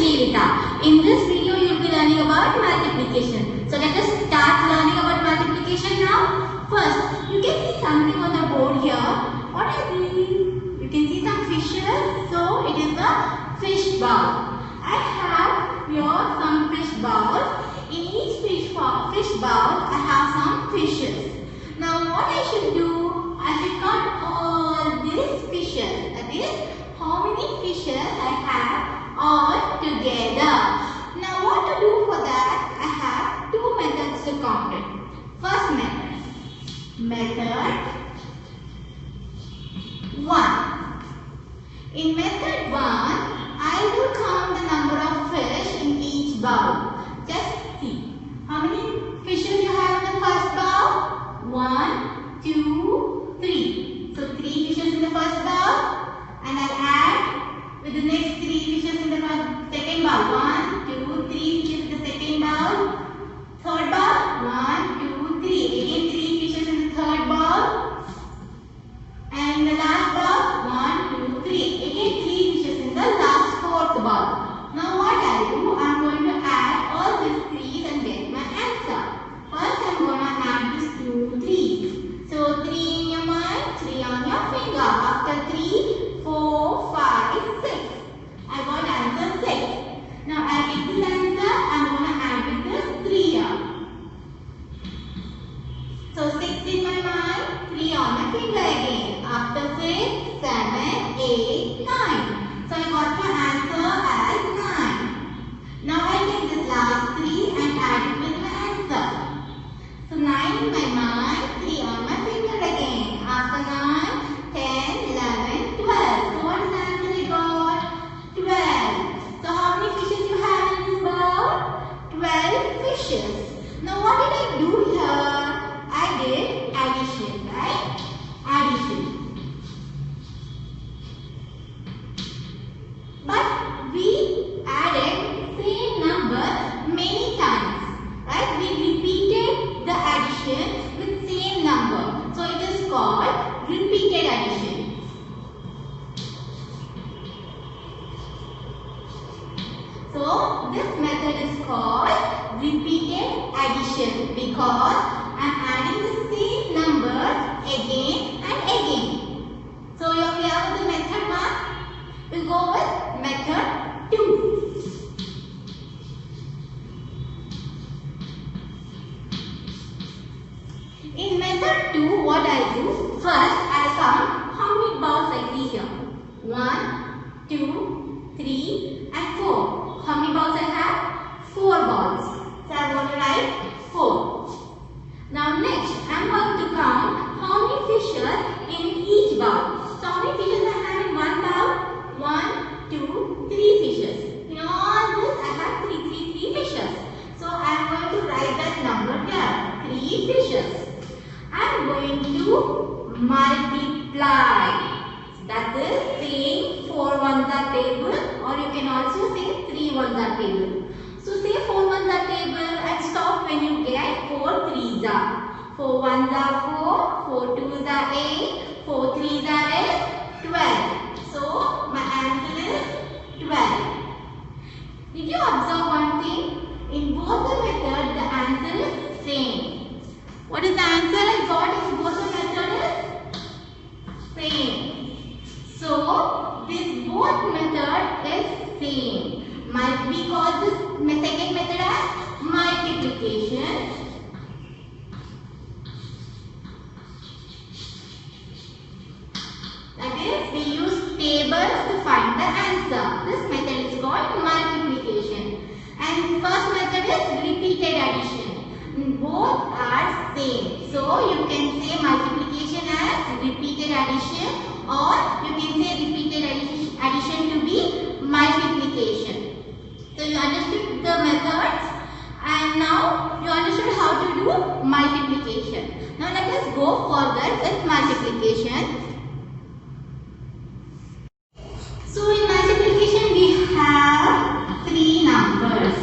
Srivita. In this video you will be learning about multiplication. So let us start learning about multiplication now. First, you can see something on the board here. What are these? You can see some fishes. So it is a fish bowl. I have here some fish bowls. In each fish bowl I have some fishes. Now what I should do? I should count all these fishes. That is, how many fishes I have all together. Now what to do for that? I have two methods to count it. First method. Method 1. In method 1, I will count the number of fish in each bowl. Just see. How many fishes you have in the first bowl? 1, 2, 3. So 3 fishes in the first bowl. And I'll add with the next 3 fishes in the second bowl. 1, 2, 3 fishes in the second bowl. Third bowl. 1, 2, 3. Again 3 fishes in the third bowl. And the last bowl. 1, 2, 3. Again 3 fishes in the last fourth bowl. Now what I'll do? I'm going to add all these 3's and get my answer. First I'm going to add these 2 3's. So 3 in your mind, 3 on your finger. After 3, 4, 5, 6. I got answer 6. Now I'll get this answer. I'm going to add with this 3 here. So 6 in my mind, 3 on my finger again. After 6, 7, 8, 9. So I got my answer as 9. Now I take this last 3 and add it with my answer. So 9 in my mind, 3 on my finger again. After 9, 10, 11, 12. So what is the answer I got? 12. So how many fishes you have in this bowl? 12 fishes. Now what did I do here? I did addition, right? Addition. But we added same number many times, right? We repeated the addition with same number. So it is called repeated addition. So this method is called repeated addition because I am adding the same number again and again. So you are clear with the method 1? We'll go with method 2. In method 2, what I'll do? First, I'll count how many balls I see here. 1, 2, 3 and 4. How many balls I have? 4 balls. So I'm going to write 4. Now next, I'm going to count how many fishes in each bowl. So how many fishes I have in one bowl? 1, 2, 3 fishes. In all this, I have 3 fishes. So I am going to write that number here. 3 fishes. I am going to multiply. That is saying 4 ones are table, or you can also say 3 ones are table. So say 4 ones are table and stop when you get 4 3s are. 4 ones are 4, 4 2s are 8, 4 3s are 8, 12. So my answer is 12. Did you observe one thing? In both the methods, the answer is same. What is the answer I got in both the methods? Same. So this both method is same. We call this second method as multiplication. That is, we use tables to find the answer. This method is called multiplication. And first method is repeated addition. Both are same. So you can say multiplication as repeated addition, or you can say repeated addition to be multiplication. So you understood the methods and now you understood how to do multiplication. Now let us go further with multiplication. So in multiplication we have 3 numbers,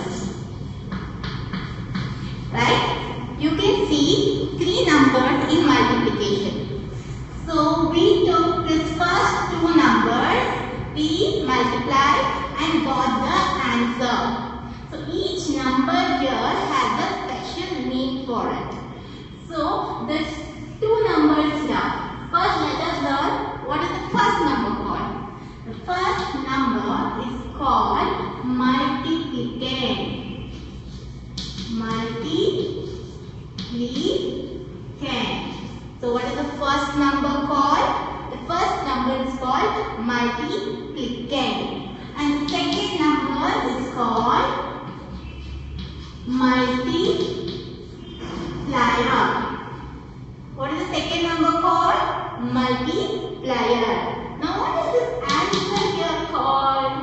right? You can see 3 numbers in multiplication. So we took this first 2 numbers, we we multiplied and got the answer. So each number here has a special name for it. So there's two numbers here. First let us learn what is the first number called. The first number is called multiplicand. Multiplicand. So what is the first number called? The first number is called multiplicand. And the second number is called multiplier. What is the second number called? Multiplier. Now what is this answer here called?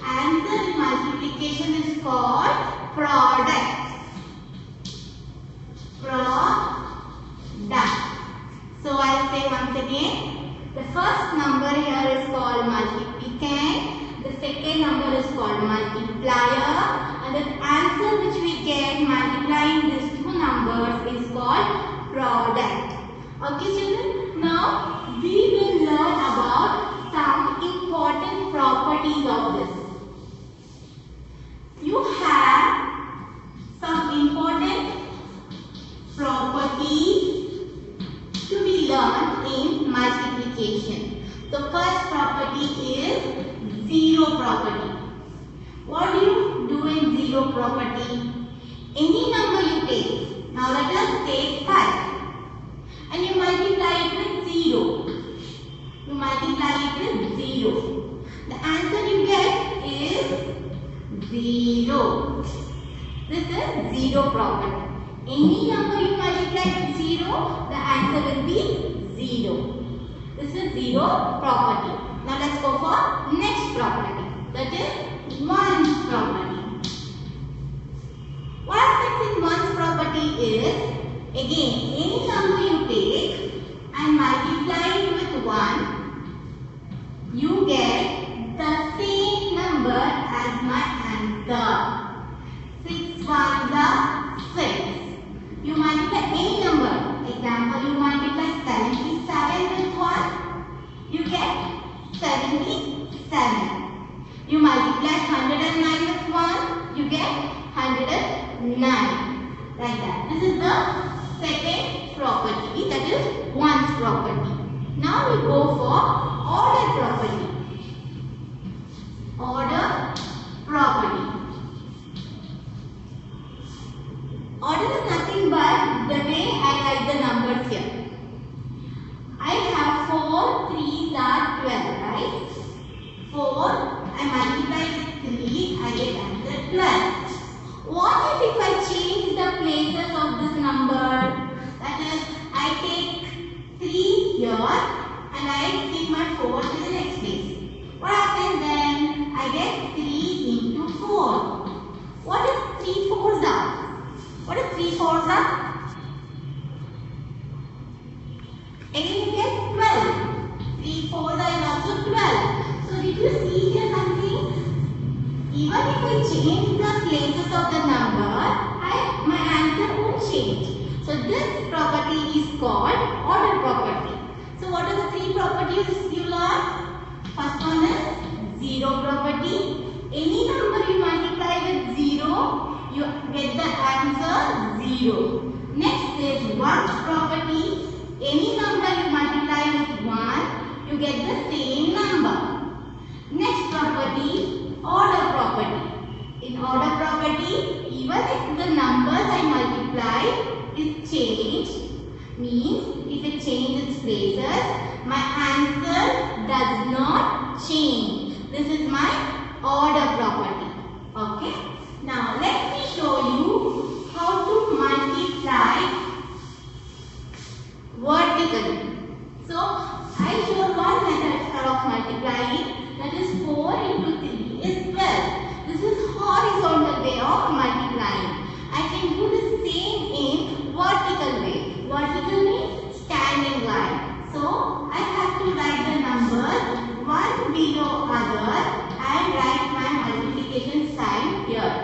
Answer in multiplication is called product. Product. So I'll say once again, the first number here is called multiplicand, the second number is called multiplier, and the answer which we get multiplying these two numbers is called product. Okay children, now we will learn about some important properties of this. You have some important properties to be learned in multiplication. The first property is zero property. What do you do in zero property? Any number you take. Now let us take 5 and you multiply it with 0. You multiply it with 0. The answer you get is 0. This is zero property. Any number you multiply with 0, the answer will be 0. This is zero property. Now let's go for next property. That is ones property. What happens in ones property is, again, any number you take and multiply it with 1, you get the same number as my answer. 6 ones are 6. You multiply any number. Example, you multiply 77 with 1, you get 77. You multiply 109 with 1, you get 109. Like that. This is the second property, that is ones property. Now we go for order property. Order property. Order is nothing but the way I write the numbers here. I have 4 3s are 12, right? 4, I multiply with 3, I get answer 12. What if I change the places of this number? That is, I take 3 here and I keep my 4 in the next place. What happens then? I get 3 into 4. What if 3 4s are? What is 3 4s are? Again you get 12. 3 4s are also 12. So did you see here something? Even if I change the places of the number, my answer won't change. So this property is called order property. So what are the 3 properties you learn? First one is zero property. Any number you multiply with 0, you get the answer 0. Next is ones property. Any number you multiply with 1, you get the same number. Next property, order property. In order property, even if the numbers I multiply is changed, means if it changes its places, my answer does not change. This is my order property. Okay. Now let me show you how to multiply vertically. So I showed one method of multiplying, that is 4 into 3 is 12. This is horizontal way of multiplying. I can do the same in vertical way. Vertical means standing line. So I have to write the numbers one below other and write my multiplication sign here.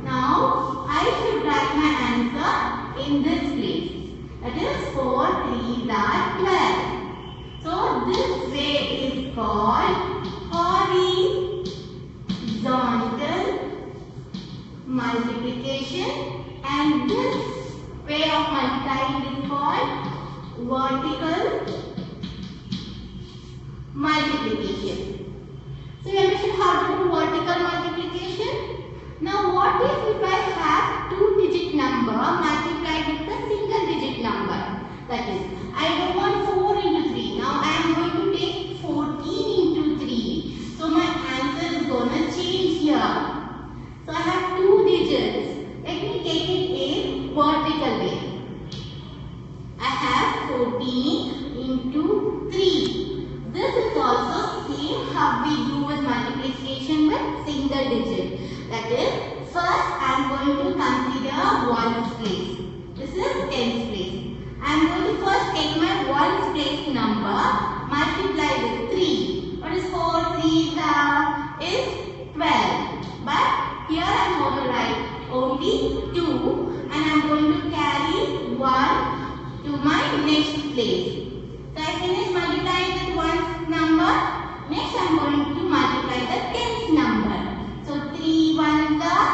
Now I should write my answer in this place. That is 4 3s are 12. So this way is called horizontal number multiplied with a single digit number. That is, I don't want 4 into 3. Now I am going to take 14 into 3. So my answer is going to change here. So I have 2 digits. Let me take it in vertical way. I have 14 into 3. This is also same how we do with multiplication with single digit. That is, first I am going to consider ones place. This is tens place. I am going to first take my ones place number, multiply with 3. What is 4? 3 is 12. But here I am going to write only 2 and I am going to carry 1 to my next place. So I finish multiplying with ones number. Next I am going to multiply the tens number. So 3 ones are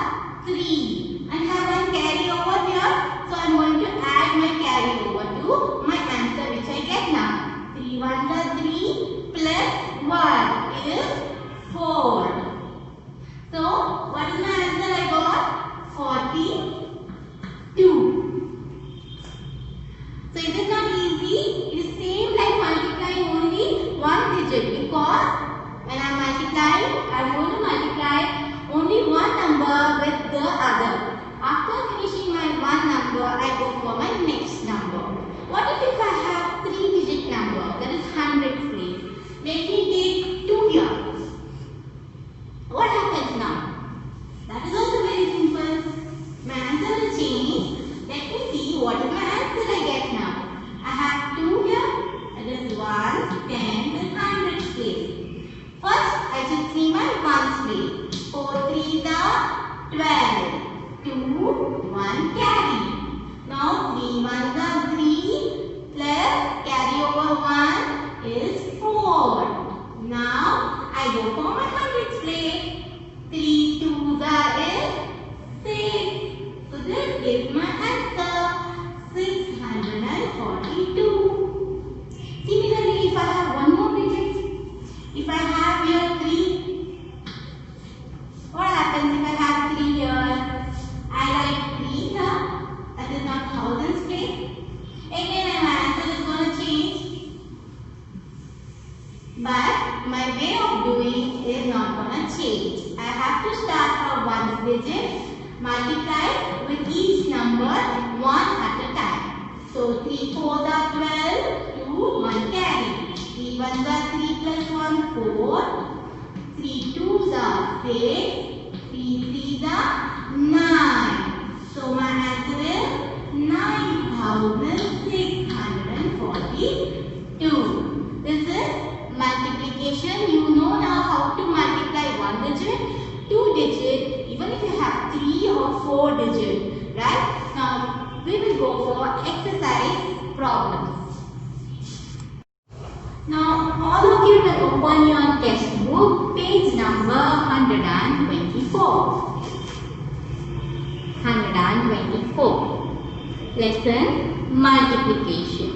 3. And have one carry over here. So I am going to add my carry over to my answer which I get now. 3 ones are 3 plus 1 is 4. So what is my answer I got? 42. So it is not easy. It is same like multiplying only one digit because when I am multiplying, I am going to multiply only one number with the other. After finishing my one number, I go for my next number. What if I have 3-digit number? That is 100 place. Let me take 2 here. What happens now? That is also very simple. My answer will change. Let me see what is my answer I get now. I have 2 here. That is 1, 10 and 100 place. First, I should see my ones place. 4 3s are 12. 2, 1 carry. Now 3 ones are 3 plus carry over 1 is 4. Now I go for my hundreds place. 3 2s are 6. So this is my answer, 642. Similarly, if I have one more digit, if I have here 3, what happens if I have 3 here? I write 3 here, that is not thousands place. Again my answer is going to change. But my way of doing is not going to change. I have to start from one digit, multiply with each number one at a time. So 3 4s are 12, 2, 1 carry. 3 1s are 3 plus 1, 4. 3 2s are 6. 3 3s are 9. So my answer is 9,642. This is multiplication. You know now how to multiply one digit, two digit, even if you have 3 or 4 digit, right? Now we will go for exercise problems. Now all of you will open your textbook, page number 124. 124. Lesson multiplication.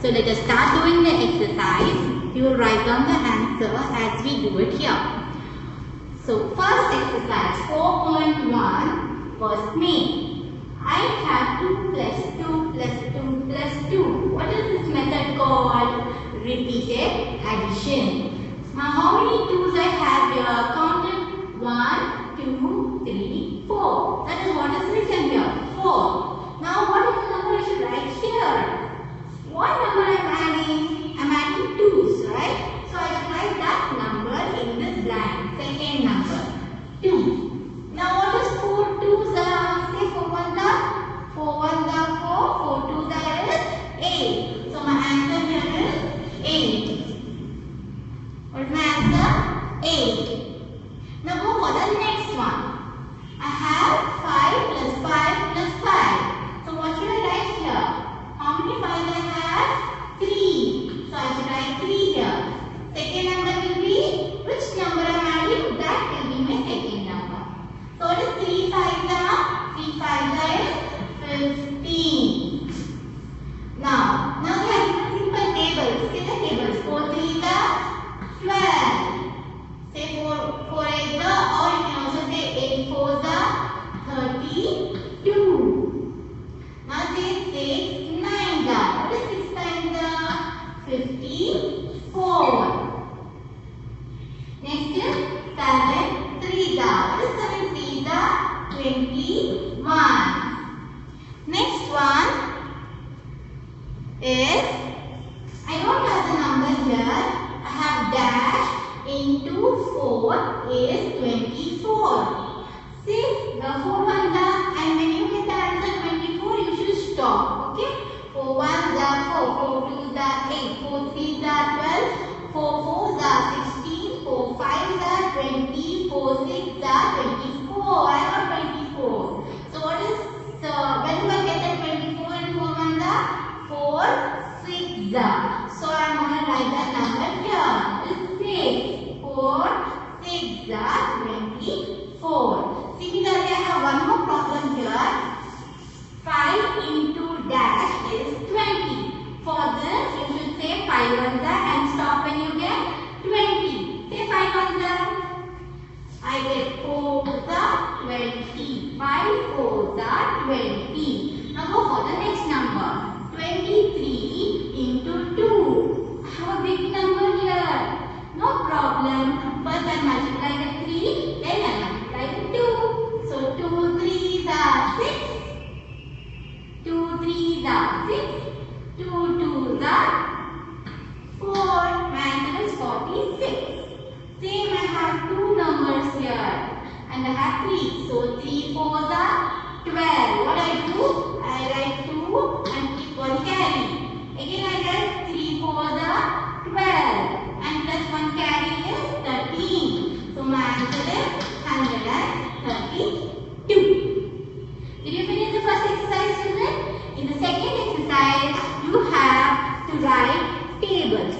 So let us start doing the exercise. You will write down the answer as we do it here. So first exercise 4.1 was made. I have 2 plus 2 plus 2 plus 2. What is this method called? Repeated addition. Now how many 2's I have here? Counted 1, 2, 3, 4. That is what is written here. 4. Now what is the number I should write here? What number I am adding? I am adding 2's, right? So I should write that number in this blank. Second number 2. Now what is 4 2's are? Say 4 1's are 4 1's are 4, 4 2's are 8. So my answer here is 8. What is my answer? 8. Now go for the next one. I have 5 plus 5 plus 5. So what should I write here? How many 5's I have? 3. So I should write 3 here. Second number will be, which number I am adding? That will be my second number. So what is 3 5's are? 3 5's is 15. Now we have simple tables. See the tables. 4 3's are 12. Say 4 8's are, or you can also say 7 3s are. What is 7 3s are? 21. Next one is, I don't have the number here. I have dash into 4 is 24. See, the 4 ones are, and when you get the answer 24, you should stop. Okay? 4 ones are 4, 4 twos are 8, 4 threes are 12, 4 fours are 16, 4 fives are 20, 4 sixes are 24. I got 24. So what is, so when do I get the 24 and 4 ones are? 4 6s are. So I am going to write that number here. It's 6. 4 6s are 24. Similarly, I have one more problem here. 5 into dash is 20. For this, you should say 5 ones are and stop when you get 20. Say 5 ones are. I get 4s are 20. 5 4s are 20. Now go for the next number. 23 into 2. I have a big number here. No problem. First I multiply the 3, then I multiply the 2. So 2 3s are 6. 2 3s are 6. 2 2s are 4. My answer is 46. Same, I have two numbers here. And I have 3. So 3 4s are 12. What I do? I write 2 and keep one carry. Again I get 3 4s are 12. And plus 1 carry is 13. So my answer is 132. Did you finish the first exercise, children? In the second exercise, you have to write tables.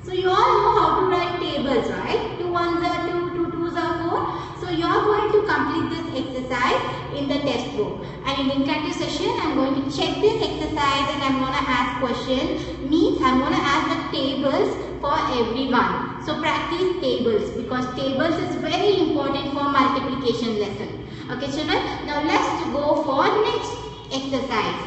So you all know how to write tables, right? 2 1s are 2, 2 2s are 4. So you are going to complete this exercise in the test book. And in the interactive session, I am going to check this exercise and I am going to ask questions. Means I am going to ask the tables for everyone. So practice tables because tables is very important for multiplication lesson. Okay children, now let's go for next exercise.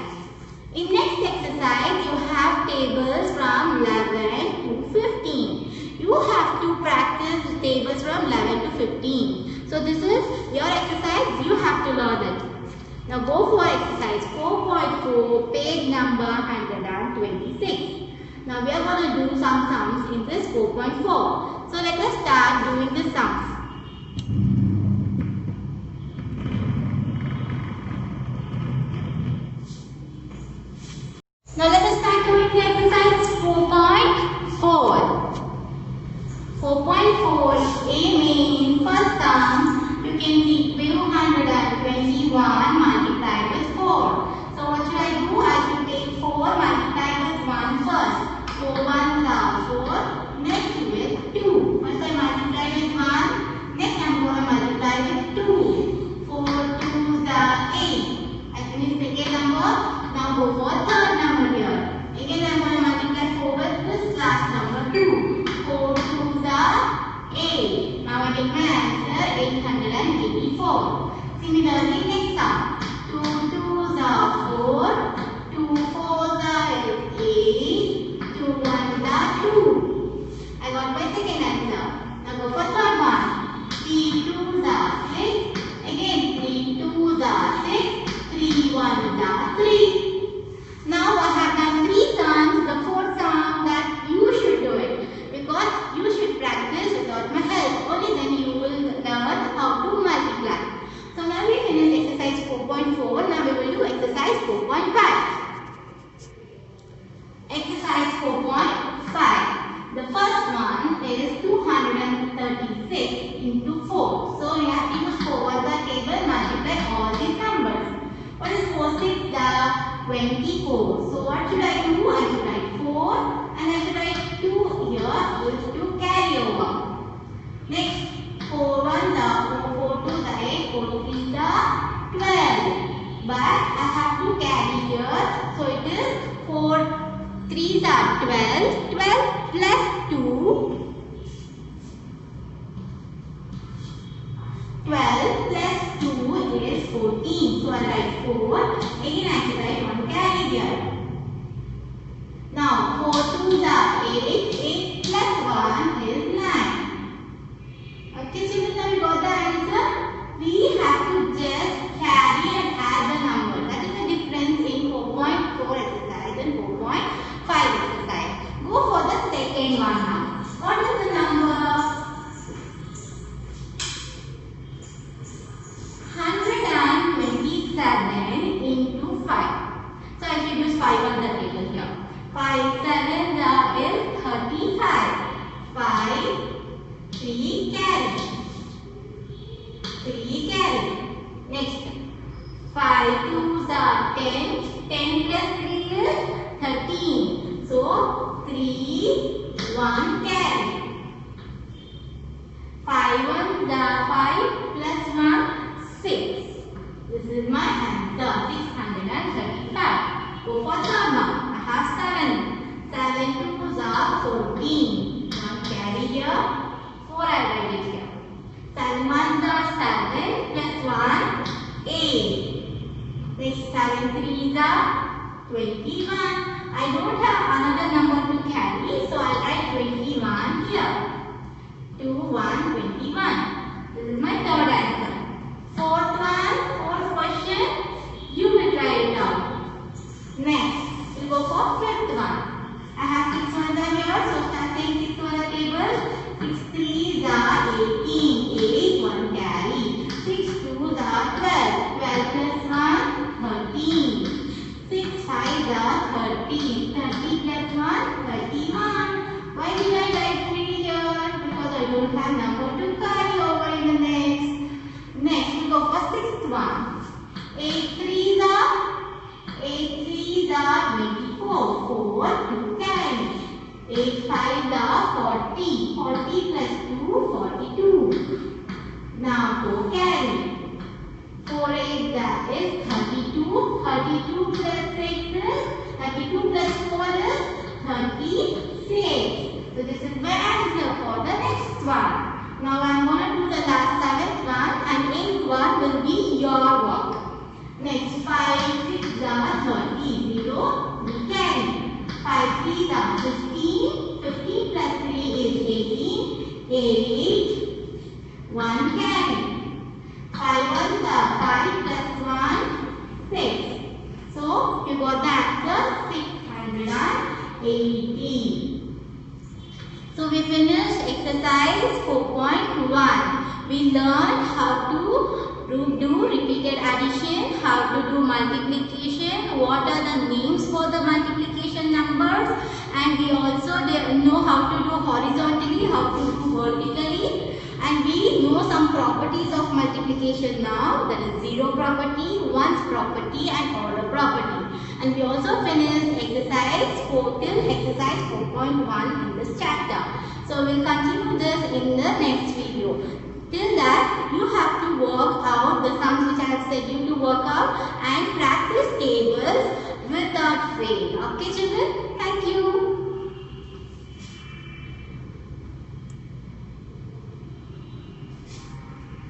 In next exercise, you have tables from 11 to 15. You have to practice the tables from 11 to 15. So this is your exercise, you have to learn it. Now go for exercise 4.4, page number 126. Now we are going to do some sums in this 4.4. So let us start doing the sums. Now let us start doing the exercise 4.4. 4.4 A means first sum, you can see 221 multiplied with 4. So what should I do? I should take 4 multiplied with 1 first. 4 1s are 4. Next with 2. First I multiply with 1. Next I am going to multiply with 2. 4 2s are 8. I finish second number. Now go for third number here. Again I am going to multiply 4 with this last number 2. 4 2s are 8. Now I get my answer 884. Similarly next sum. 2 2s are 4. 2 4s are 8. 2 1s are 2. I got my second answer. Now go for third one. 3 2s are 6. Again 3 2s are 6. 3 1s are 3. Now I have done 3 sums. The fourth sum that you should do it because you should practice without my help. Only then you will learn how to multiply. So now we finish exercise 4.4. Now we will do exercise 4.5. Exercise 4.5. The first one is 236 into 4. So you have to use 4 as a table, multiply all these numbers. What is 4 6 are 24. So what should I do? I should write 4 and I should write 2 here is to carry over. Next 4 1s are 4 4 2s are 8. 4 3s are 12. But I have to carry here. So it is 4 3s are 12. 12 plus 2. 12 plus 2 is 14. So I write 4. Again I should write 1 carry here. Now 4 2s are 8. 8 plus 1 is 9. Okay children, we have to just carry and add the number. That is the difference in 4.4 exercise and 4.5 exercise. Go for the second one now. What is the number? 127 into 5. So I should use 5 on the table here. 5 7 is 35. 5 3 carry. 3 carry. Next. 5 2s are 10. 10 plus 3 is 13. So 3 1 carry. 5 1s are 5 plus 1 6. This is my answer. 635. Go for third one. I have 7. 7 2s are 14. 1 carry here. 4 I write it here. 7 1s are 7 plus 1 8. Next 7 3s are 21. I don't have another number to carry, so I'll write 21 here. 2 1 21. This is my third answer. Fourth question, you will try it out. Next, we'll go for fifth one. I have 6 ones are here, so start saying 6 on the table. 6 3s are 18. 8 1 carry. 6 2s are 12. 12 plus 1 13. 6 5s are 30. 30 plus 1 31. Why did I write 3 here? Because I don't have number to carry over in the next. Next, we go for sixth one. 8 3s are 24. 4 2 carry. 8 5s are 40. 40 plus 2 42. Now 4 carry. 4 8s that is 32. 32 plus 6 is 32 plus 4 is 36. So this is my answer for the next one. Now I am going to do the last seventh one, and eighth one will be your work. Next 5 6s are 30. 0 we carry. 5 3s are 15. 15 plus 3 is 18. 8 1 carry. 5 1s are 5 plus 1 6. So you got the answer 680. So we finished exercise 4.1. We learned how to do repeated addition, how to do multiplication, what are the names for the multiplication numbers, and we also know how to do horizontally, how to do vertically, and we know some properties of multiplication now, that is zero property, ones property, and order property. And we also finished exercise 4 till exercise 4.1 in this chapter. So we'll continue this in the next video. Till that, you have to work out the sums which I have said you to work out and practice tables without fail. Okay children?